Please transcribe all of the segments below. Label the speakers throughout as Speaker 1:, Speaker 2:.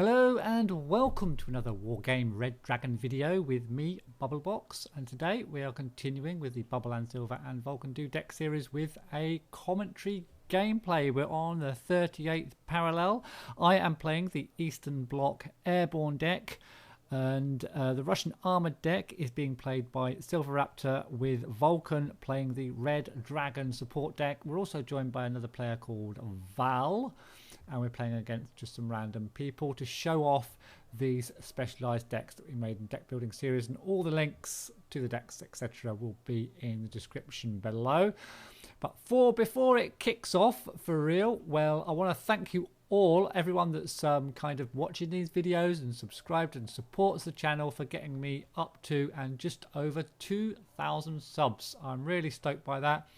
Speaker 1: Hello and welcome to another Wargame Red Dragon video with me, Bubblebox, and today we are continuing with the Bubble and Silver and Vulcan Do deck series with a commentary gameplay. We're on the 38th parallel. I am playing the Eastern Bloc Airborne deck, and the Russian Armoured deck is being played by SilverRaptor, with Vulcan playing the Red Dragon support deck. We're also joined by another player called Val, and we're playing against just some random people to show off these specialized decks that we made in deck building series, and all the links to the decks etc will be in the description below. But before it kicks off for real, well, I want to thank you all, everyone that's kind of watching these videos and subscribed and supports the channel, for getting me up to and just over 2,000 subs. I'm really stoked by that.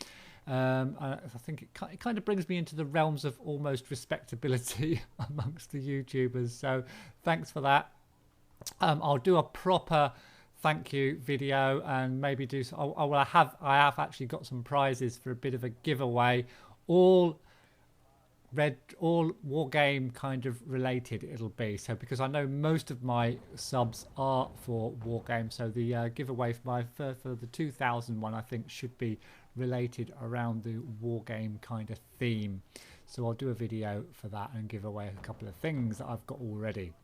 Speaker 1: I think it kind of brings me into the realms of almost respectability amongst the YouTubers, so thanks for that. I'll do a proper thank you video, and maybe do I have actually got some prizes for a bit of a giveaway, all Wargame kind of related it'll be, so because I know most of my subs are for Wargame, so the giveaway for the 2,000 one I think should be related around the Wargame kind of theme. So I'll do a video for that and give away a couple of things that I've got already.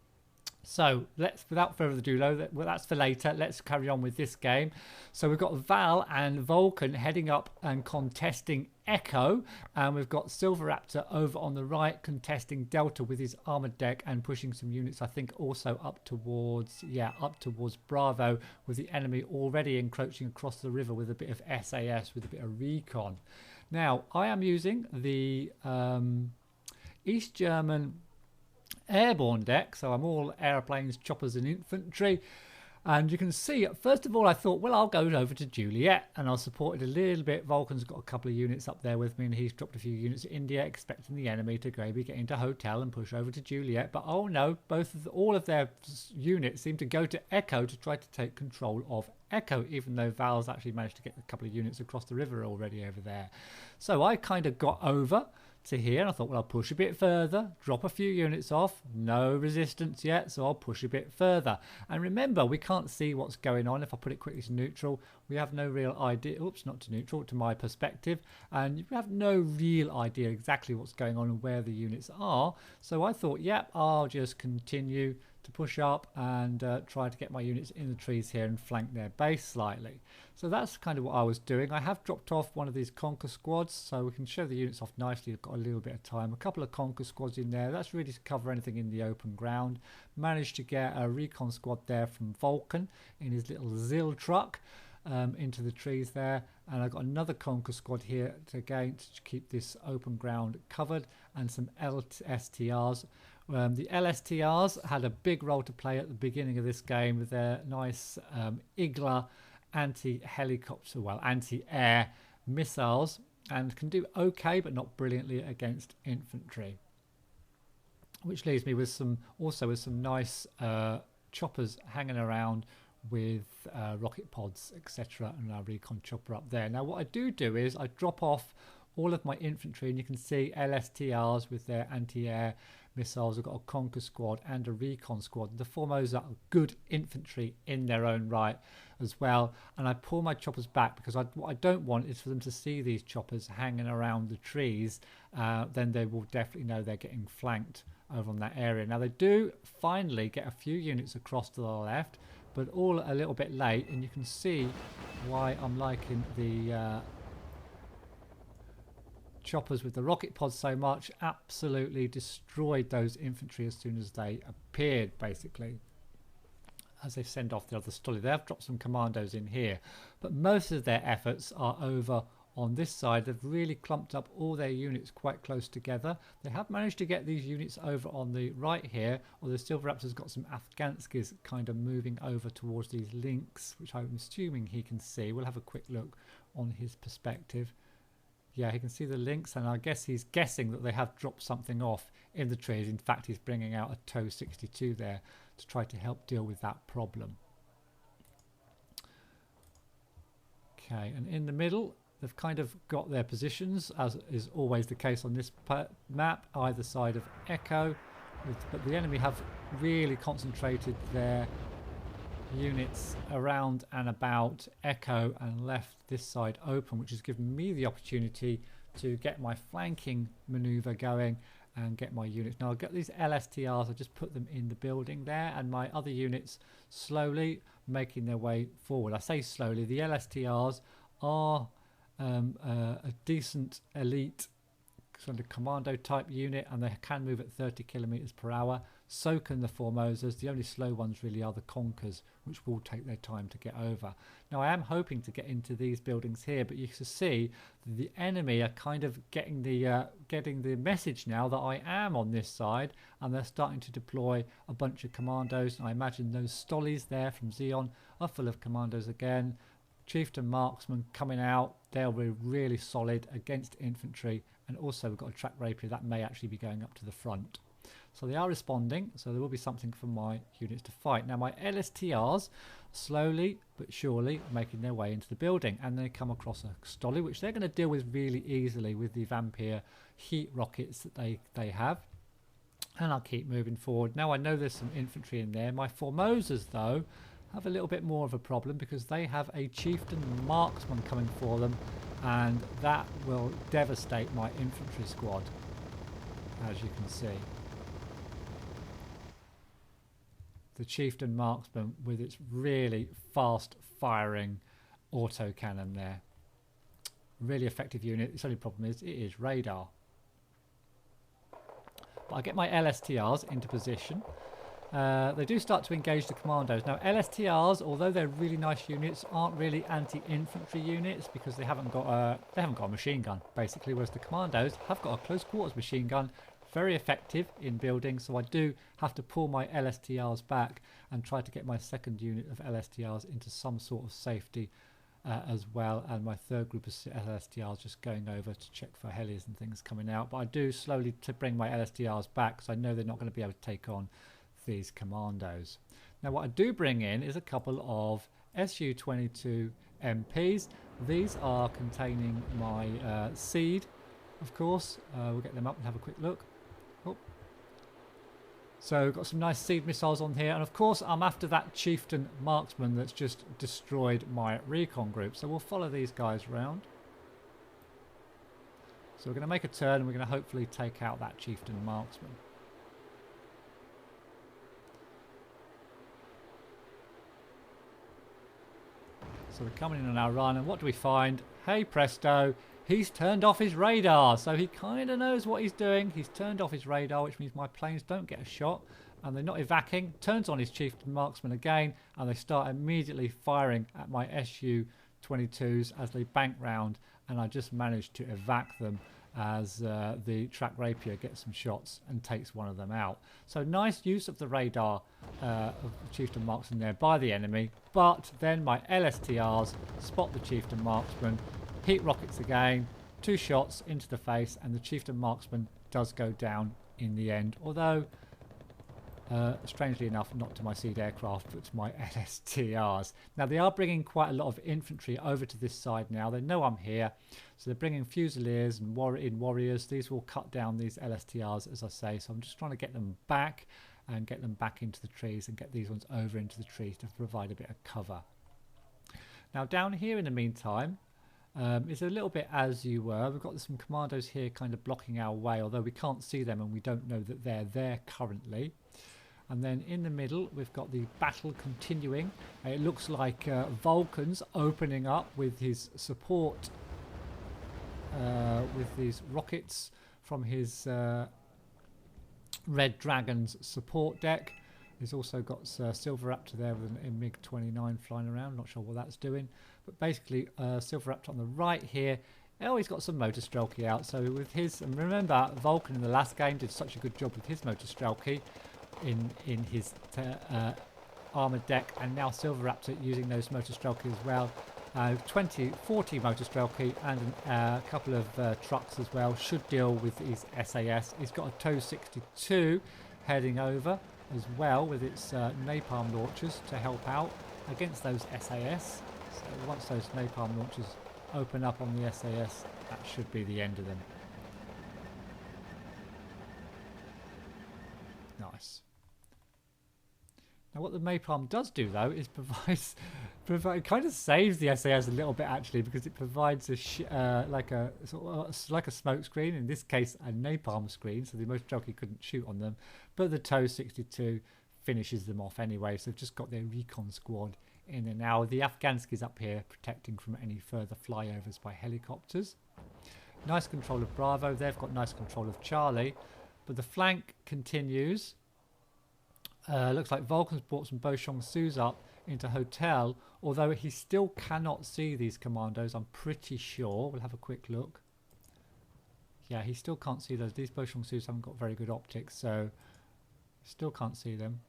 Speaker 1: So let's, without further ado, well, that's for later. Let's carry on with this game. So we've got Val and Vulcan heading up and contesting Echo, and we've got SilverRaptor over on the right contesting Delta with his armored deck and pushing some units, I think, also up towards Bravo, with the enemy already encroaching across the river with a bit of SAS, with a bit of recon. Now I am using the East German Airborne deck, so I'm all airplanes, choppers and infantry. And you can see, first of all, I thought, well, I'll go over to Juliet and I'll support it a little bit. Vulcan's got a couple of units up there with me, and he's dropped a few units to India, expecting the enemy to maybe get into Hotel and push over to Juliet. But oh no, all of their units seem to go to Echo to try to take control of Echo, even though Val's actually managed to get a couple of units across the river already over there. So I kind of got over to here, and I thought, well, I'll push a bit further, drop a few units off. No resistance yet, so I'll push a bit further. And remember, we can't see what's going on. If I put it quickly to neutral, we have no real idea. Oops, not to neutral, to my perspective, and we have no real idea exactly what's going on and where the units are. So I thought, yep, I'll just continue to push up and try to get my units in the trees here and flank their base slightly. So that's kind of what I was doing. I have dropped off one of these Conquer squads, so we can show the units off nicely. I've got a little bit of time. A couple of Conquer squads in there. That's really to cover anything in the open ground. Managed to get a recon squad there from Vulcan in his little Zil truck into the trees there, and I've got another Conquer squad here to keep this open ground covered, and some LSTRs. The LSTRs had a big role to play at the beginning of this game with their nice Igla anti-helicopter, well, anti-air missiles, and can do okay but not brilliantly against infantry. Which leaves me with some nice choppers hanging around with rocket pods, etc., and our recon chopper up there. Now what I do is I drop off all of my infantry, and you can see LSTRs with their anti-air missiles. I've got a Conquer squad and a recon squad. The foremost are good infantry in their own right as well, and I pull my choppers back because what I don't want is for them to see these choppers hanging around the trees. Then they will definitely know they're getting flanked over on that area. Now they do finally get a few units across to the left, but all a little bit late, and you can see why I'm liking the choppers with the rocket pods so much. Absolutely destroyed those infantry as soon as they appeared, basically, as they send off the other stolly. They have dropped some commandos in here, but most of their efforts are over on this side. They've really clumped up all their units quite close together. They have managed to get these units over on the right here, although SilverRaptor's got some Afghanskis kind of moving over towards these links, which I'm assuming he can see. We'll have a quick look on his perspective. Yeah, he can see the links, and I guess he's guessing that they have dropped something off in the trees. In fact, he's bringing out a TOW 62 there to try to help deal with that problem. Okay, and in the middle, they've kind of got their positions, as is always the case on this map, either side of Echo, But the enemy have really concentrated their units around and about Echo and left this side open, which has given me the opportunity to get my flanking maneuver going and get my units. Now I've got these LSTRs, I just put them in the building there, and my other units slowly making their way forward. I say slowly, the LSTRs are a decent elite sort of commando type unit, and they can move at 30 kilometers per hour. So can the Formosas. The only slow ones really are the Conkers, which will take their time to get over. Now I am hoping to get into these buildings here, but you can see the enemy are kind of getting the message now that I am on this side, and they're starting to deploy a bunch of commandos. And I imagine those Stollies there from Xeon are full of commandos again. Chieftain Marksman coming out, they'll be really solid against infantry, and also we've got a track rapier that may actually be going up to the front. So they are responding, so there will be something for my units to fight. Now my LSTRs slowly but surely making their way into the building, and they come across a Stolly, which they're going to deal with really easily with the Vampire heat rockets that they have. And I'll keep moving forward. Now I know there's some infantry in there. My Formosas though have a little bit more of a problem because they have a Chieftain Marksman coming for them, and that will devastate my infantry squad, as you can see. The Chieftain Marksman with its really fast firing autocannon there. Really effective unit. Its only problem is it is radar. But I get my LSTRs into position. They do start to engage the commandos. Now LSTRs, although they're really nice units, aren't really anti-infantry units because they haven't got a machine gun basically, whereas the commandos have got a close quarters machine gun. Very effective in building, so I do have to pull my LSTRs back and try to get my second unit of LSTRs into some sort of safety as well, and my third group of LSTRs just going over to check for helis and things coming out. But I do slowly to bring my LSTRs back because I know they're not going to be able to take on these commandos. Now what I do bring in is a couple of Su-22 MPs. These are containing my seed, of course. We'll get them up and have a quick look. Oh. So we've got some nice seed missiles on here, and of course I'm after that Chieftain Marksman that's just destroyed my recon group. So we'll follow these guys around. So we're going to make a turn and we're going to hopefully take out that Chieftain Marksman. So we're coming in on our run, and what do we find? Hey presto, he's turned off his radar, so he kind of knows what he's doing. He's turned off his radar, which means my planes don't get a shot, and they're not evacing. Turns on his Chieftain Marksman again, and they start immediately firing at my Su-22s as they bank round, and I just managed to evac them as the track rapier gets some shots and takes one of them out. So nice use of the radar of the Chieftain Marksman there by the enemy, but then my LSTRs spot the Chieftain Marksman, heat rockets again, 2 shots into the face, and the Chieftain Marksman does go down in the end, although strangely enough not to my seed aircraft but to my LSTRs. Now they are bringing quite a lot of infantry over to this side now. They know I'm here, so they're bringing Fusiliers and warriors. These will cut down these LSTRs, as I say, so I'm just trying to get them back and get them back into the trees and get these ones over into the trees to provide a bit of cover. Now down here in the meantime, it's a little bit as you were. We've got some commandos here kind of blocking our way, although we can't see them and we don't know that they're there currently. And then in the middle we've got the battle continuing. It looks like Vulcan's opening up with his support with these rockets from his Red Dragon's support deck. He's also got SilverRaptor there with a MiG-29 flying around. Not sure what that's doing. But basically, SilverRaptor on the right here. Oh, he's got some motor strelky out. So with his... And remember, Vulcan in the last game did such a good job with his motor strelky in his armoured deck. And now SilverRaptor using those motor strelky as well. 40 motor strelky and a couple of trucks as well. Should deal with his SAS. He's got a TOW 62 heading over as well with its napalm launchers to help out against those SAS. So once those napalm launchers open up on the SAS, that should be the end of them. Nice. Now what the napalm does do though is it kind of saves the SAS a little bit actually, because it provides like a smoke screen, in this case a napalm screen, so the most jockey couldn't shoot on them, but the TOW 62 finishes them off anyway, so they've just got their recon squad in there now. The Afghanskis up here protecting from any further flyovers by helicopters. Nice control of Bravo, they've got nice control of Charlie, but the flank continues. Looks like Vulcan's brought some Bochong Sus up into Hotel, although he still cannot see these commandos, I'm pretty sure. We'll have a quick look. Yeah, he still can't see those. These Bochong Sus haven't got very good optics, so still can't see them.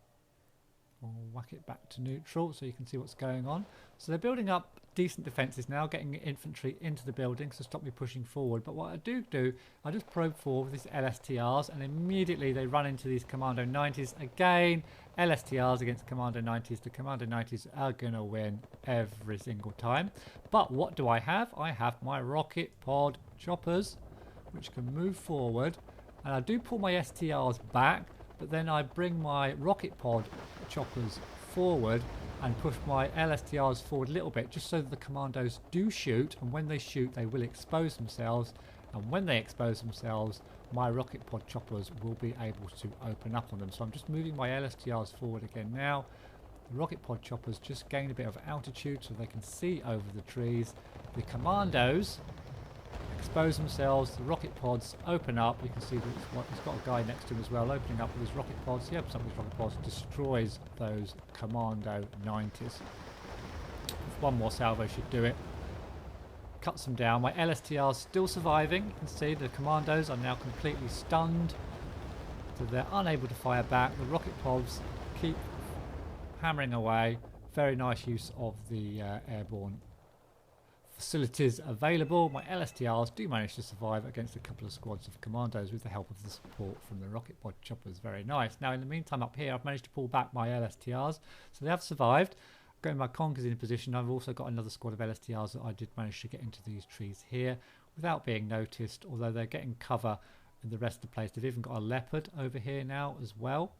Speaker 1: We'll whack it back to neutral so you can see what's going on. So they're building up decent defences now, getting infantry into the buildings to stop me pushing forward. But what I do, I just probe forward with these LSTRs, and immediately they run into these Commando 90s. Again, LSTRs against Commando 90s. The Commando 90s are going to win every single time. But what do I have? I have my rocket pod choppers, which can move forward. And I do pull my STRs back, but then I bring my rocket pod choppers forward and push my LSTRs forward a little bit, just so that the commandos do shoot, and when they shoot they will expose themselves, and when they expose themselves my rocket pod choppers will be able to open up on them. So I'm just moving my LSTRs forward again now. The rocket pod choppers just gain a bit of altitude so they can see over the trees. The commandos expose themselves, the rocket pods open up. You can see that he's got a guy next to him as well, opening up with his rocket pods. He opens up with his rocket pods, destroys those Commando 90s. One more salvo should do it. Cuts them down. My LSTR's still surviving. You can see the commandos are now completely stunned, so they're unable to fire back. The rocket pods keep hammering away. Very nice use of the airborne facilities available. My LSTRs do manage to survive against a couple of squads of commandos with the help of the support from the rocket pod choppers. Very nice. Now in the meantime up here I've managed to pull back my LSTRs, so they have survived. Getting my conkers in position. I've also got another squad of LSTRs that I did manage to get into these trees here without being noticed, although they're getting cover in the rest of the place. They've even got a leopard over here now as well.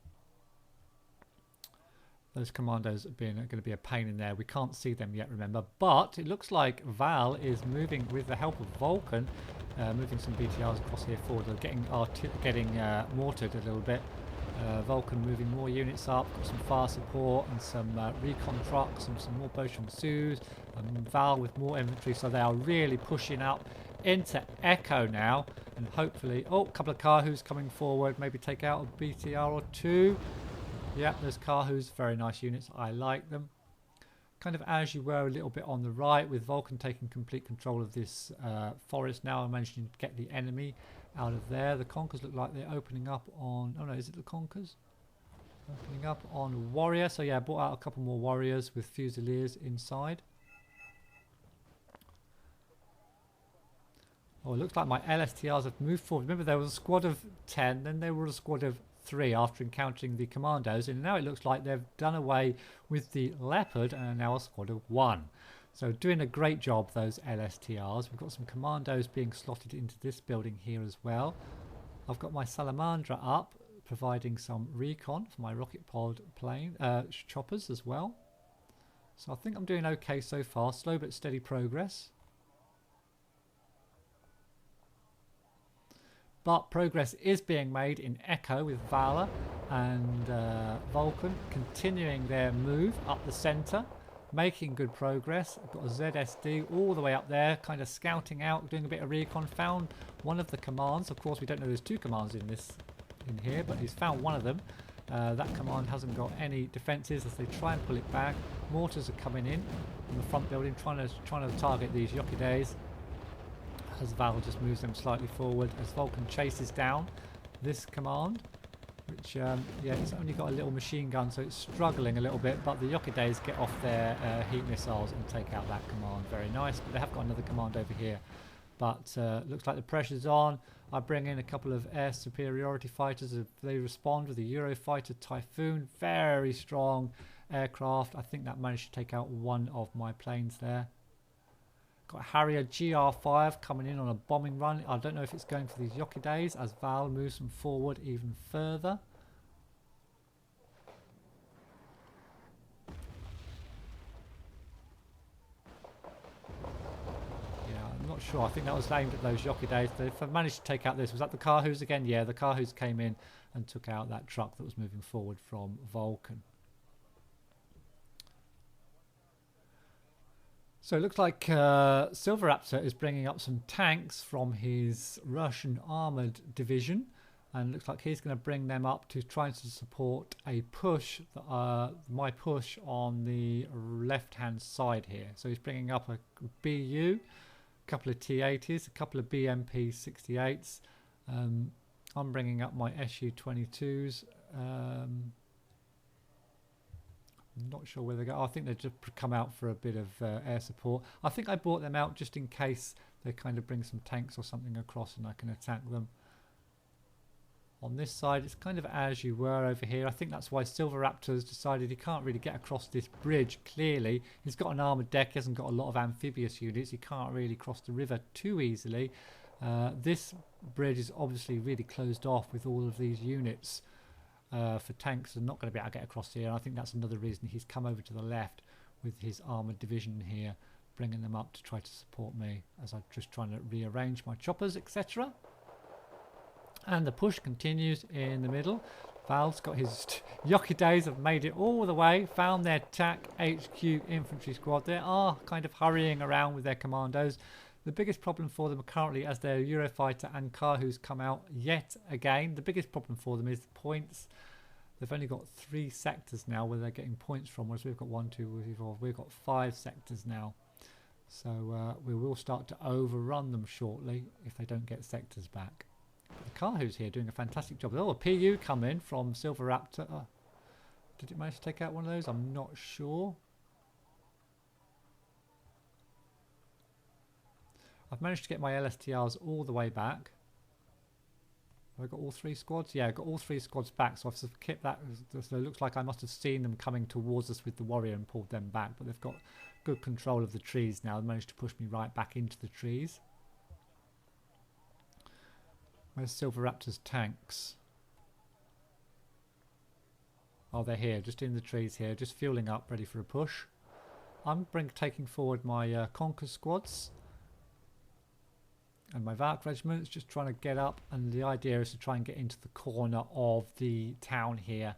Speaker 1: Those commandos are going to be a pain in there. We can't see them yet, remember, but it looks like Val is moving with the help of Vulcan, moving some BTRs across here forward. They're getting mortared a little bit. Vulcan moving more units up, got some fire support and some recon trucks and some more Bochong Sus, and Val with more infantry, so they are really pushing up into Echo now, and hopefully, a couple of Kahus coming forward, maybe take out a BTR or two. Yeah, those Kahus, very nice units, I like them. Kind of as you were a little bit on the right, with Vulcan taking complete control of this forest now and managing to get the enemy out of there. The Conkers look like they're opening up on... Oh no, is it the Conkers? Opening up on Warrior. So yeah, I brought out a couple more Warriors with Fusiliers inside. Oh, it looks like my LSTRs have moved forward. Remember, there was a squad of 10, then there was a squad of 3 after encountering the commandos, and now it looks like they've done away with the Leopard and are now a squad of 1. So doing a great job, those LSTRs. We've got some commandos being slotted into this building here as well. I've got my Salamandra up, providing some recon for my rocket pod plane choppers as well. So I think I'm doing okay so far. Slow but steady progress. But progress is being made in Echo with Valor and Vulcan continuing their move up the centre, making good progress. I've got a ZSD all the way up there, kind of scouting out, doing a bit of recon. Found one of the commands. Of course, we don't know there's 2 commands in here, but he's found one of them. That command hasn't got any defences as they try and pull it back. Mortars are coming in from the front building, trying to target these Yokidays. As Val just moves them slightly forward, as Vulcan chases down this command, which yeah, it's only got a little machine gun, so it's struggling a little bit, but the Yokidays get off their heat missiles and take out that command. Very nice. But they have got another command over here, but looks like the pressure's on. I bring in a couple of air superiority fighters. If they respond with a Eurofighter Typhoon, very strong aircraft. I think that managed to take out one of my planes there. Got a Harrier GR5 coming in on a bombing run. I don't know if it's going for these Yokidays as Val moves them forward even further. not sure. I think that was aimed at those Yokidays. If I managed to take out this, was that the Kahoos again? Yeah, the Kahoos came in and took out that truck that was moving forward from Vulcan. So it looks like SilverRaptor is bringing up some tanks from his Russian Armoured division, and it looks like he's going to bring them up to try to support a push, my push on the left-hand side here. So he's bringing up a BU, a couple of T-80s, a couple of BMP 68s. I'm bringing up my SU-22s. I'm not sure where they go. I think they just come out for a bit of air support. I think I brought them out just in case they kind of bring some tanks or something across and I can attack them. On this side, it's kind of as you were over here. I think that's why SilverRaptor's decided he can't really get across this bridge, clearly. He's got an armoured deck, he hasn't got a lot of amphibious units. He can't really cross the river too easily. This bridge is obviously really closed off with all of these units for tanks. They're not going to be able to get across here. And I think that's another reason he's come over to the left with his armoured division here, bringing them up to try to support me as I'm just trying to rearrange my choppers, etc. And the push continues in the middle. Val's got his Yokidays have made it all the way, found their TAC HQ infantry squad. They are kind of hurrying around with their commandos. The biggest problem for them currently, as their Eurofighter and Kahoos come out yet again, the biggest problem for them is the points. They've only got 3 sectors now where they're getting points from, whereas we've got 1, 2, 3, 4. We've got 5 sectors now. So we will start to overrun them shortly if they don't get sectors back. The Kahoos here doing a fantastic job. Oh, a PU come in from SilverRaptor. Oh, did it manage to take out one of those? I'm not sure. I've managed to get my LSTRs all the way back. Have I got all 3 squads? Yeah, I got all 3 squads back, so I've kept that. So it looks like I must have seen them coming towards us with the warrior and pulled them back, but they've got good control of the trees now. They managed to push me right back into the trees. Where's SilverRaptor's tanks? Oh, they're here, just in the trees here, just fueling up, ready for a push. I'm taking forward my Conquer squads and my Valk regiments, just trying to get up, and the idea is to try and get into the corner of the town here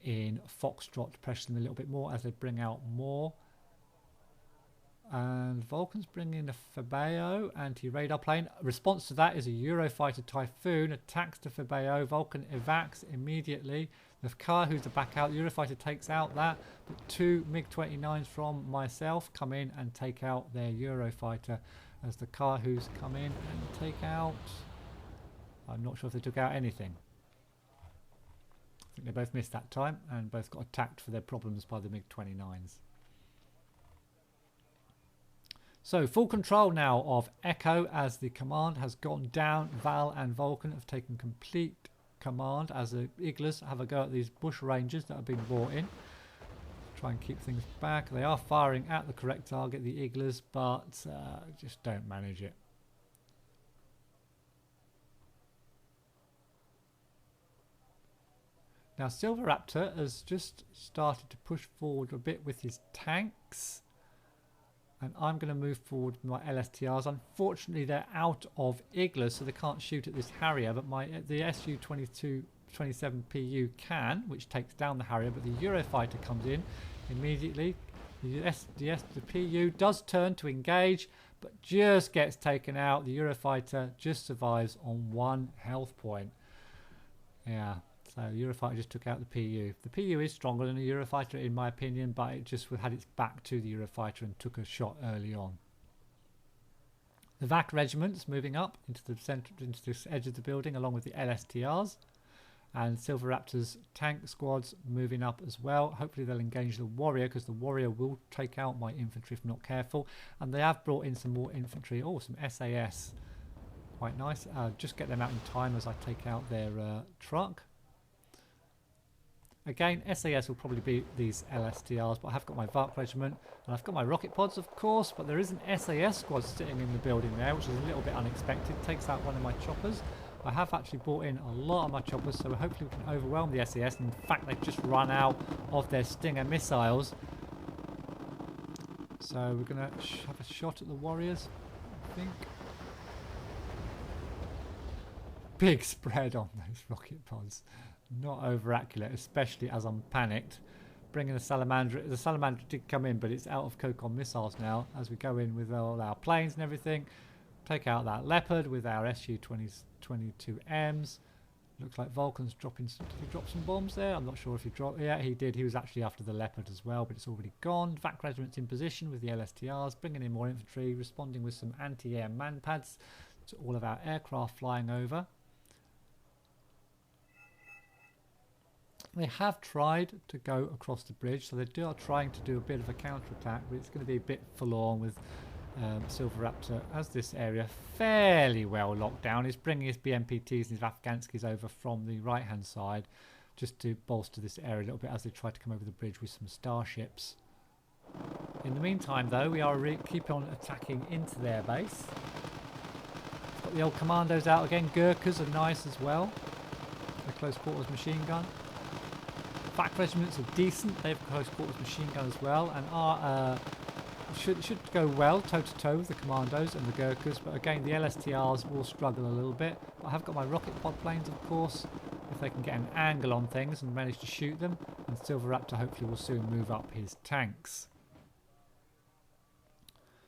Speaker 1: in Foxtrot to pressure them a little bit more as they bring out more. And Vulcan's bringing in a Fabeo anti-radar plane. Response to that is a Eurofighter Typhoon attacks the Fabeo. Vulcan evacs immediately. The Kahoos are back out. The Eurofighter takes out that, but 2 MiG-29s from myself come in and take out their Eurofighter as the Kahoos come in and take out... I'm not sure if they took out anything. I think they both missed that time and both got attacked for their problems by the MiG-29s. So full control now of Echo as the command has gone down. Val and Vulcan have taken complete command as the Iglas have a go at these bush rangers that have been brought in. Try and keep things back. They are firing at the correct target, the Iglas, but just don't manage it. Now SilverRaptor has just started to push forward a bit with his tanks. And I'm going to move forward with my LSTRs. Unfortunately, they're out of Iglas, so they can't shoot at this Harrier. But the Su-27 PU can, which takes down the Harrier. But the Eurofighter comes in immediately. The PU does turn to engage, but just gets taken out. The Eurofighter just survives on 1 health point. Yeah. So the Eurofighter just took out the PU. The PU is stronger than the Eurofighter in my opinion, but it just had its back to the Eurofighter and took a shot early on. The VAC regiments moving up into the center, into the edge of the building along with the LSTRs. And SilverRaptor's tank squads moving up as well. Hopefully they'll engage the warrior, because the warrior will take out my infantry if not careful. And they have brought in some more infantry. Oh, some SAS. Quite nice. Just get them out in time as I take out their truck. Again, SAS will probably be these LSTRs, but I have got my Vulcan regiment, and I've got my rocket pods, of course, but there is an SAS squad sitting in the building there, which is a little bit unexpected. Takes out one of my choppers. I have actually brought in a lot of my choppers, so hopefully we can overwhelm the SAS. In fact, they've just run out of their Stinger missiles. So we're going to have a shot at the warriors, I think. big spread on those rocket pods. Not over accurate, especially as I'm panicked. Bringing the Salamander. The Salamander did come in, but it's out of Cocon missiles now as we go in with all our planes and everything. Take out that Leopard with our Su-22Ms. Looks like Vulcan's dropping. Did he drop some bombs there? I'm not sure if he dropped. Yeah, he did. He was actually after the Leopard as well, but it's already gone. VAC regiment's in position with the LSTRs, bringing in more infantry, responding with some anti-air manpads to all of our aircraft flying over. They have tried to go across the bridge, so they are trying to do a bit of a counter-attack, but it's going to be a bit forlorn with SilverRaptor, as this area fairly well locked down. He's bringing his BMPTs and his Afghanskis over from the right-hand side just to bolster this area a little bit as they try to come over the bridge with some starships. In the meantime, though, we are keep on attacking into their base. Got the old commandos out again. Gurkhas are nice as well. A close quarters machine gun. VAC regiments are decent. They have close quarters machine gun as well, and are should go well toe to toe with the commandos and the Gurkhas. But again, the LSTRs will struggle a little bit. But I have got my rocket pod planes, of course, if they can get an angle on things and manage to shoot them. And SilverRaptor hopefully will soon move up his tanks.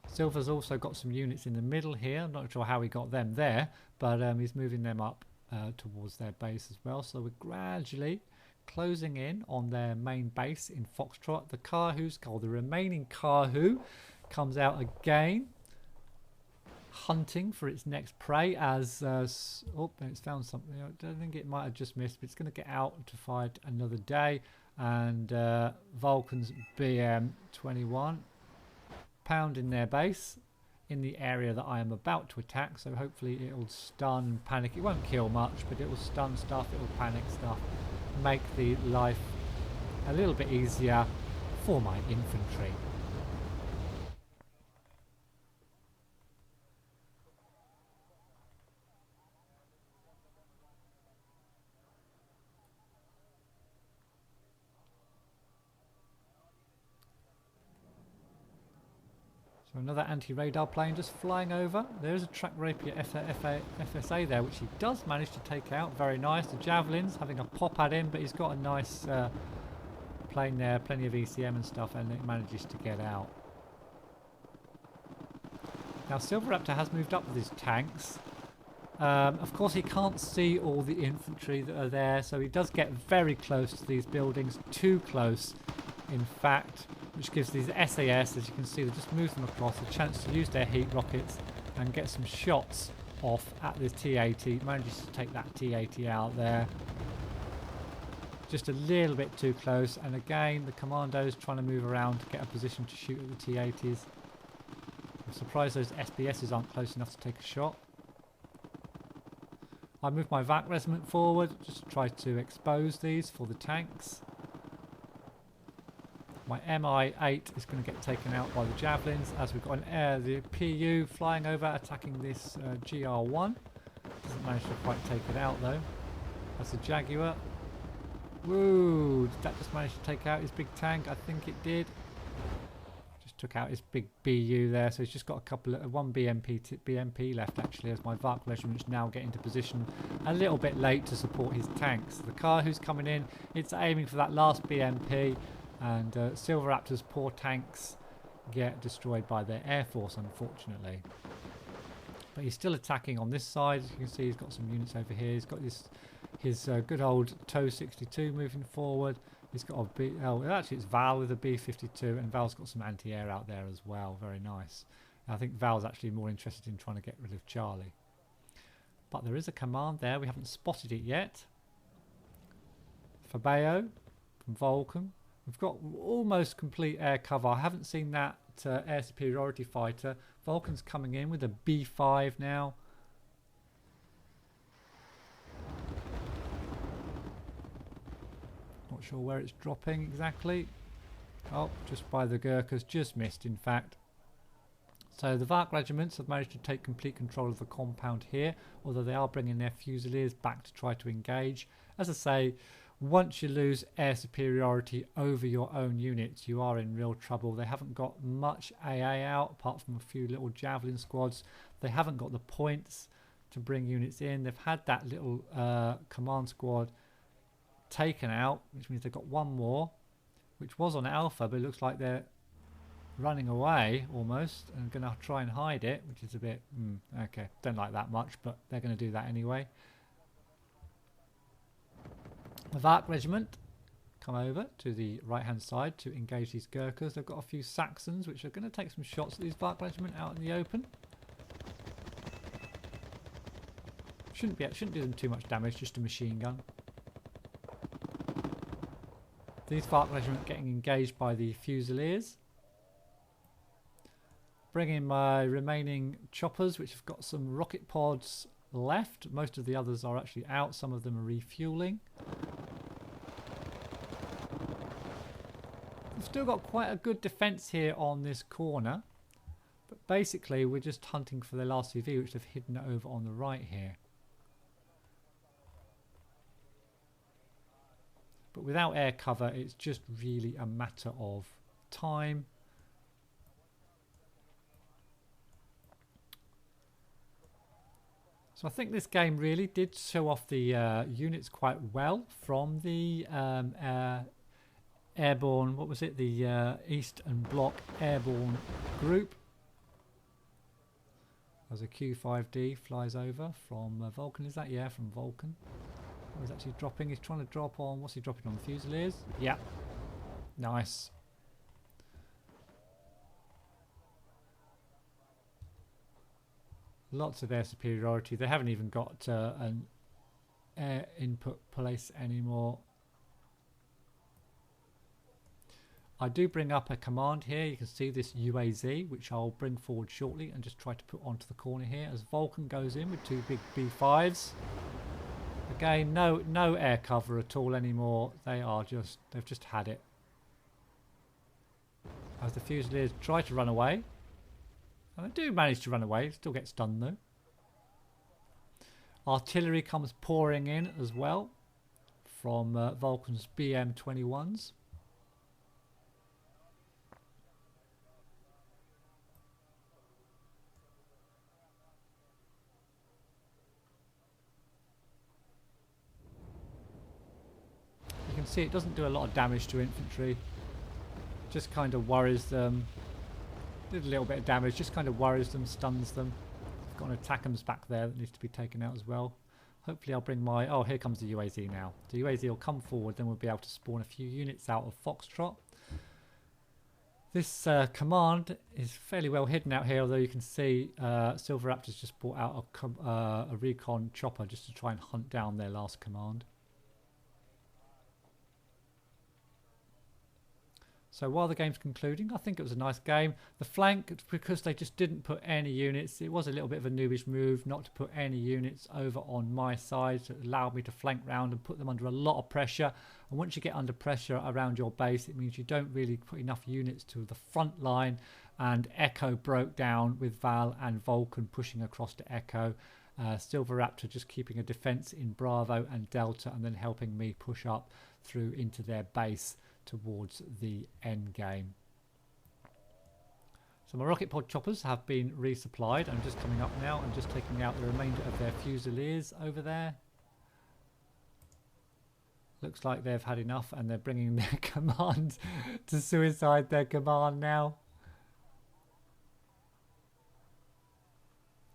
Speaker 1: Silver's also got some units in the middle here. I'm not sure how he got them there, but he's moving them up towards their base as well. So we're gradually closing in on their main base in Foxtrot. The Kahoo's called the remaining Kahoo comes out again, hunting for its next prey as it's found something. I don't think it might have just missed, but it's going to get out to fight another day. And Vulcan's BM-21 pounding their base in the area that I am about to attack, so hopefully it'll stun, panic. It won't kill much, but it will stun stuff, it will panic stuff, make the life a little bit easier for my infantry. So another anti-radar plane just flying over. There is a track Rapier FSA there, which he does manage to take out. Very nice. The Javelins having a pop at him, but he's got a nice plane there, plenty of ECM and stuff, and it manages to get out. Now SilverRaptor has moved up with his tanks. Of course he can't see all the infantry that are there, so he does get very close to these buildings, too close in fact, which gives these SAS, as you can see, they just move them across, a chance to use their heat rockets and get some shots off at the T-80. Manages to take that T-80 out there. Just a little bit too close, and again the commandos trying to move around to get a position to shoot at the T-80s. I'm surprised those SBSs aren't close enough to take a shot. I move my VAC regiment forward just to try to expose these for the tanks. My MI-8 is going to get taken out by the Javelins as we've got the PU flying over attacking this GR1. Doesn't manage to quite take it out though. That's the Jaguar. Woo! Did that just manage to take out his big tank? I think it did. Just took out his big BU there, so he's just got a couple of one BMP left actually, as my VAC regiment's now getting into position a little bit late to support his tanks. The car who's coming in, it's aiming for that last BMP. And SilverRaptor's poor tanks get destroyed by their air force, unfortunately. But he's still attacking on this side. As you can see, he's got some units over here. He's got his good old TOW 62 moving forward. He's got actually it's Val with a B-52, and Val's got some anti-air out there as well. Very nice. And I think Val's actually more interested in trying to get rid of Charlie. But there is a command there. We haven't spotted it yet. Fabeo from Vulcan. We've got almost complete air cover. I haven't seen that air superiority fighter. Vulcan's coming in with a B5 now. Not sure where it's dropping exactly. Oh, just by the Gurkhas. Just missed, in fact. So the VAC regiments have managed to take complete control of the compound here, although they are bringing their Fusiliers back to try to engage. As I say, once you lose air superiority over your own units, you are in real trouble. They haven't got much AA out, apart from a few little Javelin squads. They haven't got the points to bring units in. They've had that little command squad taken out, which means they've got one more, which was on alpha, but it looks like they're running away almost and going to try and hide it, which is a bit okay, don't like that much, but they're going to do that anyway. The Vark regiment come over to the right hand side to engage these Gurkhas. They've got a few Saxons which are going to take some shots at these Vark regiment out in the open. Shouldn't do them too much damage, just a machine gun. These Vark regiment getting engaged by the Fusiliers. Bring in my remaining choppers, which have got some rocket pods left. Most of the others are actually out. Some of them are refueling. We've still got quite a good defence here on this corner. But basically, we're just hunting for their last CV, which they've hidden over on the right here. But without air cover, it's just really a matter of time. So I think this game really did show off the units quite well from the Airborne, what was it? The Eastern Bloc Airborne group. There's a Q5D flies over from Vulcan, is that? Yeah, from Vulcan. Oh, he's actually dropping. He's trying to drop on, what's he dropping on? The Fusiliers? Yeah. Nice. Lots of air superiority. They haven't even got an air input place anymore. I do bring up a command here. You can see this UAZ, which I'll bring forward shortly and just try to put onto the corner here as Vulcan goes in with two big B5s. Again, no air cover at all anymore. They've just had it. As the Fusiliers try to run away. And they do manage to run away, still get stunned though. Artillery comes pouring in as well from Vulcan's BM-21s. You can see it doesn't do a lot of damage to infantry, just kind of worries them. Did a little bit of damage, just kind of worries them, stuns them. I've got an attackums back there that needs to be taken out as well. Hopefully I'll bring my... Oh, here comes the UAZ now. The UAZ will come forward, then we'll be able to spawn a few units out of Foxtrot. This command is fairly well hidden out here, although you can see SilverRaptor's just brought out a recon chopper just to try and hunt down their last command. So while the game's concluding, I think it was a nice game. The flank, because they just didn't put any units, it was a little bit of a noobish move not to put any units over on my side. So it allowed me to flank round and put them under a lot of pressure. And once you get under pressure around your base, it means you don't really put enough units to the front line. And Echo broke down with Val and Vulcan pushing across to Echo. SilverRaptor just keeping a defense in Bravo and Delta and then helping me push up through into their base towards the end game. So my rocket pod choppers have been resupplied. I'm just coming up now and just taking out the remainder of their Fusiliers over there. Looks like they've had enough and they're bringing their command to suicide their command now.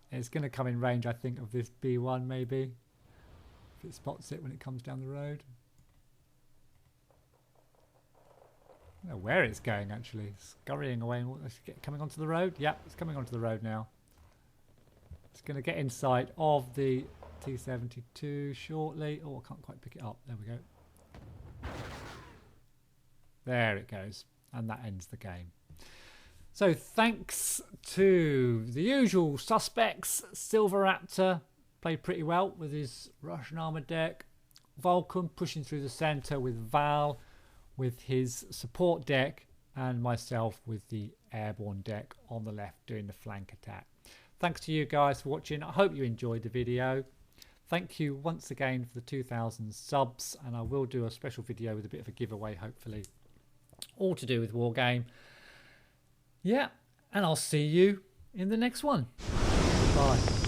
Speaker 1: It's going to come in range, I think, of this B1 maybe, if it spots it when it comes down the road. I don't know where it's going actually. Scurrying away. Coming onto the road? Yep, it's coming onto the road now. It's going to get in sight of the T-72 shortly. Oh, I can't quite pick it up. There we go. There it goes. And that ends the game. So thanks to the usual suspects, SilverRaptor played pretty well with his Russian armoured deck. Vulcan pushing through the centre with Val with his support deck, and myself with the Airborne deck on the left doing the flank attack. Thanks to you guys for watching. I hope you enjoyed the video. Thank you once again for the 2,000 subs, and I will do a special video with a bit of a giveaway hopefully, all to do with Wargame. Yeah, and I'll see you in the next one. Bye.